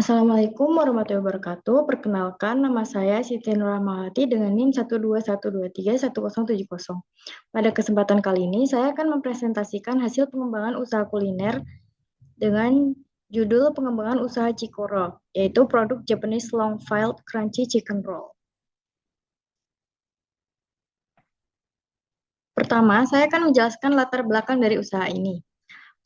Assalamualaikum warahmatullahi wabarakatuh. Perkenalkan, nama saya Siti Nurahmawati dengan NIM 121231070. Pada kesempatan kali ini, saya akan mempresentasikan hasil pengembangan usaha kuliner dengan judul pengembangan usaha Cikoro, yaitu produk Japanese Long Filed Crunchy Chicken Roll. Pertama, saya akan menjelaskan latar belakang dari usaha ini.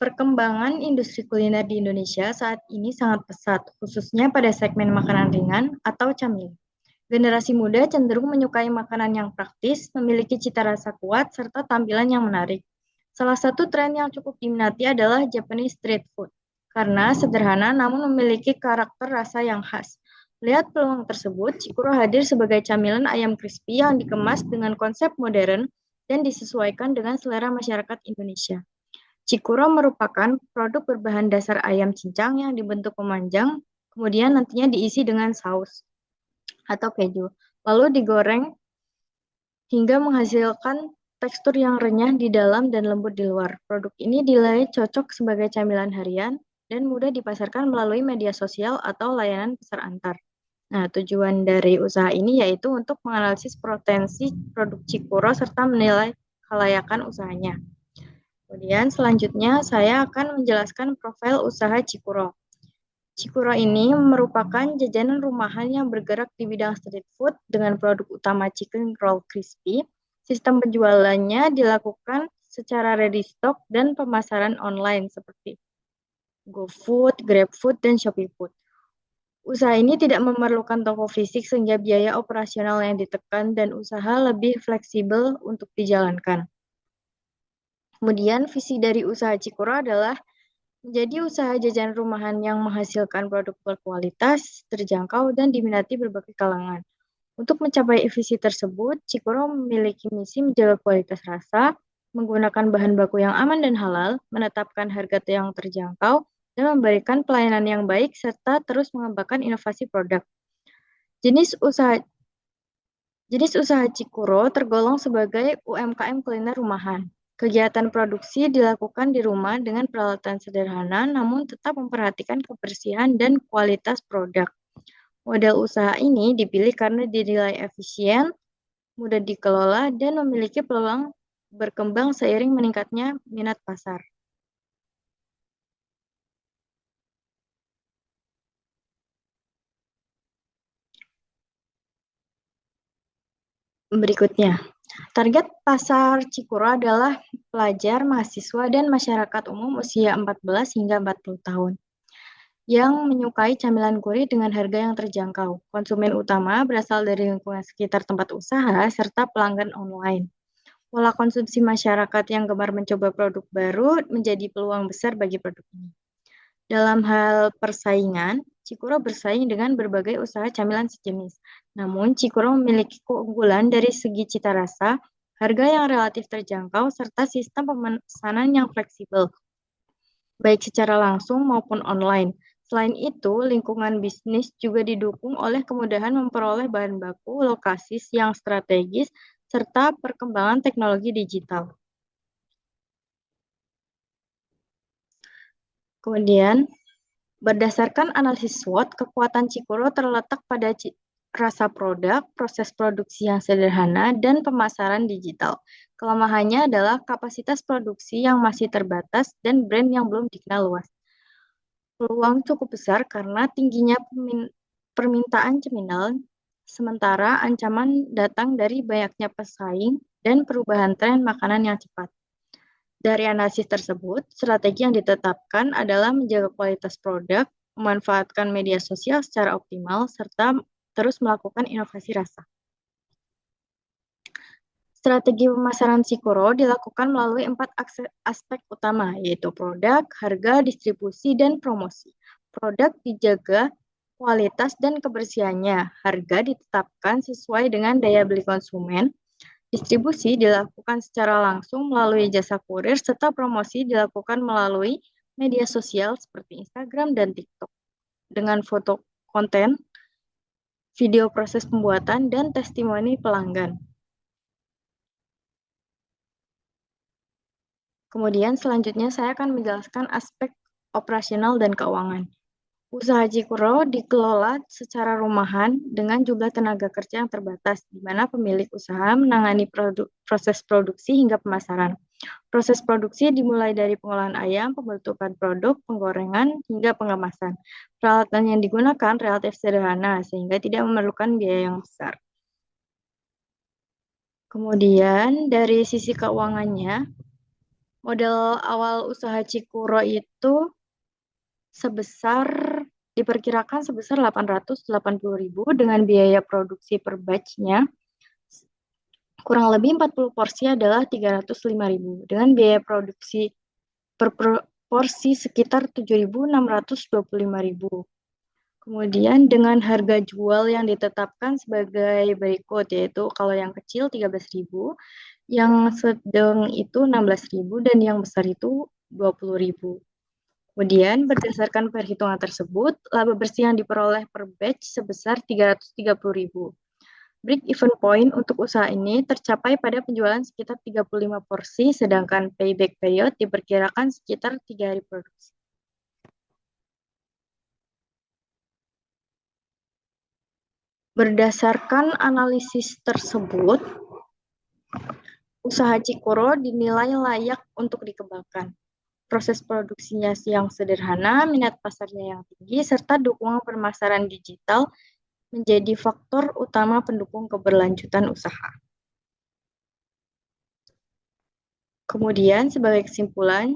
Perkembangan industri kuliner di Indonesia saat ini sangat pesat, khususnya pada segmen makanan ringan atau camilan. Generasi muda cenderung menyukai makanan yang praktis, memiliki cita rasa kuat, serta tampilan yang menarik. Salah satu tren yang cukup diminati adalah Japanese street food, karena sederhana namun memiliki karakter rasa yang khas. Melihat peluang tersebut, Cikuro hadir sebagai camilan ayam crispy yang dikemas dengan konsep modern dan disesuaikan dengan selera masyarakat Indonesia. Cikuro merupakan produk berbahan dasar ayam cincang yang dibentuk memanjang, kemudian nantinya diisi dengan saus atau keju, lalu digoreng hingga menghasilkan tekstur yang renyah di dalam dan lembut di luar. Produk ini dinilai cocok sebagai camilan harian dan mudah dipasarkan melalui media sosial atau layanan pesan antar. Nah, tujuan dari usaha ini yaitu untuk menganalisis potensi produk Cikuro serta menilai kelayakan usahanya. Kemudian selanjutnya saya akan menjelaskan profil usaha Cikuro. Cikuro ini merupakan jajanan rumahan yang bergerak di bidang street food dengan produk utama chicken roll crispy. Sistem penjualannya dilakukan secara ready stock dan pemasaran online seperti GoFood, GrabFood, dan ShopeeFood. Usaha ini tidak memerlukan toko fisik sehingga biaya operasional yang ditekan dan usaha lebih fleksibel untuk dijalankan. Kemudian visi dari usaha Cikuro adalah menjadi usaha jajanan rumahan yang menghasilkan produk berkualitas, terjangkau, dan diminati berbagai kalangan. Untuk mencapai visi tersebut, Cikuro memiliki misi menjaga kualitas rasa, menggunakan bahan baku yang aman dan halal, menetapkan harga yang terjangkau, dan memberikan pelayanan yang baik, serta terus mengembangkan inovasi produk. Jenis usaha Jenis usaha Cikuro tergolong sebagai UMKM kuliner rumahan. Kegiatan produksi dilakukan di rumah dengan peralatan sederhana, namun tetap memperhatikan kebersihan dan kualitas produk. Model usaha ini dipilih karena dinilai efisien, mudah dikelola, dan memiliki peluang berkembang seiring meningkatnya minat pasar. Berikutnya, target pasar Cikuro adalah pelajar, mahasiswa, dan masyarakat umum usia 14 hingga 40 tahun yang menyukai camilan gurih dengan harga yang terjangkau. Konsumen utama berasal dari lingkungan sekitar tempat usaha serta pelanggan online. Pola konsumsi masyarakat yang gemar mencoba produk baru menjadi peluang besar bagi produk ini. Dalam hal persaingan, Cikuro bersaing dengan berbagai usaha camilan sejenis. Namun, Cikuro memiliki keunggulan dari segi cita rasa, harga yang relatif terjangkau, serta sistem pemesanan yang fleksibel, baik secara langsung maupun online. Selain itu, lingkungan bisnis juga didukung oleh kemudahan memperoleh bahan baku, lokasi yang strategis, serta perkembangan teknologi digital. Kemudian, berdasarkan analisis SWOT, kekuatan Cikuro terletak pada rasa produk, proses produksi yang sederhana, dan pemasaran digital. Kelemahannya adalah kapasitas produksi yang masih terbatas dan brand yang belum dikenal luas. Peluang cukup besar karena tingginya permintaan cemilan, sementara ancaman datang dari banyaknya pesaing dan perubahan tren makanan yang cepat. Dari analisis tersebut, strategi yang ditetapkan adalah menjaga kualitas produk, memanfaatkan media sosial secara optimal, serta terus melakukan inovasi rasa. Strategi pemasaran Cikuro dilakukan melalui 4 aspek utama, yaitu produk, harga, distribusi, dan promosi. Produk dijaga kualitas dan kebersihannya. Harga ditetapkan sesuai dengan daya beli konsumen. Distribusi dilakukan secara langsung melalui jasa kurir, serta promosi dilakukan melalui media sosial seperti Instagram dan TikTok. Dengan foto konten, video proses pembuatan, dan testimoni pelanggan. Kemudian selanjutnya saya akan menjelaskan aspek operasional dan keuangan. Usaha Jikuro dikelola secara rumahan dengan jumlah tenaga kerja yang terbatas, di mana pemilik usaha menangani proses produksi hingga pemasaran. Proses produksi dimulai dari pengolahan ayam, pembentukan produk, penggorengan, hingga pengemasan. Peralatan yang digunakan relatif sederhana, sehingga tidak memerlukan biaya yang besar. Kemudian, dari sisi keuangannya, modal awal usaha Cikuro itu sebesar diperkirakan sebesar 880.000 dengan biaya produksi per batch-nya kurang lebih 40 porsi adalah 305.000 dengan biaya produksi per porsi sekitar 7.625.000. Kemudian dengan harga jual yang ditetapkan sebagai berikut, yaitu kalau yang kecil 13.000, yang sedang itu 16.000, dan yang besar itu 20.000. Kemudian berdasarkan perhitungan tersebut, laba bersih yang diperoleh per batch sebesar 330.000. Break-even point untuk usaha ini tercapai pada penjualan sekitar 35 porsi, sedangkan payback period diperkirakan sekitar 3 hari produksi. Berdasarkan analisis tersebut, usaha Cikuro dinilai layak untuk dikembangkan. Proses produksinya yang sederhana, minat pasarnya yang tinggi, serta dukungan pemasaran digital menjadi faktor utama pendukung keberlanjutan usaha. Kemudian, sebagai kesimpulan,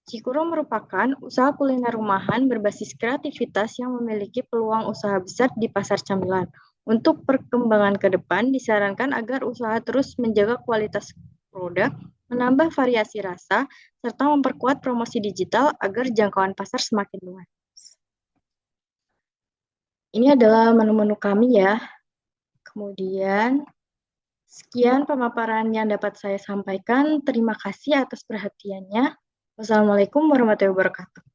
Cikuro merupakan usaha kuliner rumahan berbasis kreativitas yang memiliki peluang usaha besar di pasar camilan. Untuk perkembangan ke depan, disarankan agar usaha terus menjaga kualitas produk, menambah variasi rasa, serta memperkuat promosi digital agar jangkauan pasar semakin luas. Ini adalah menu-menu kami ya. Kemudian, sekian pemaparan yang dapat saya sampaikan. Terima kasih atas perhatiannya. Wassalamualaikum warahmatullahi wabarakatuh.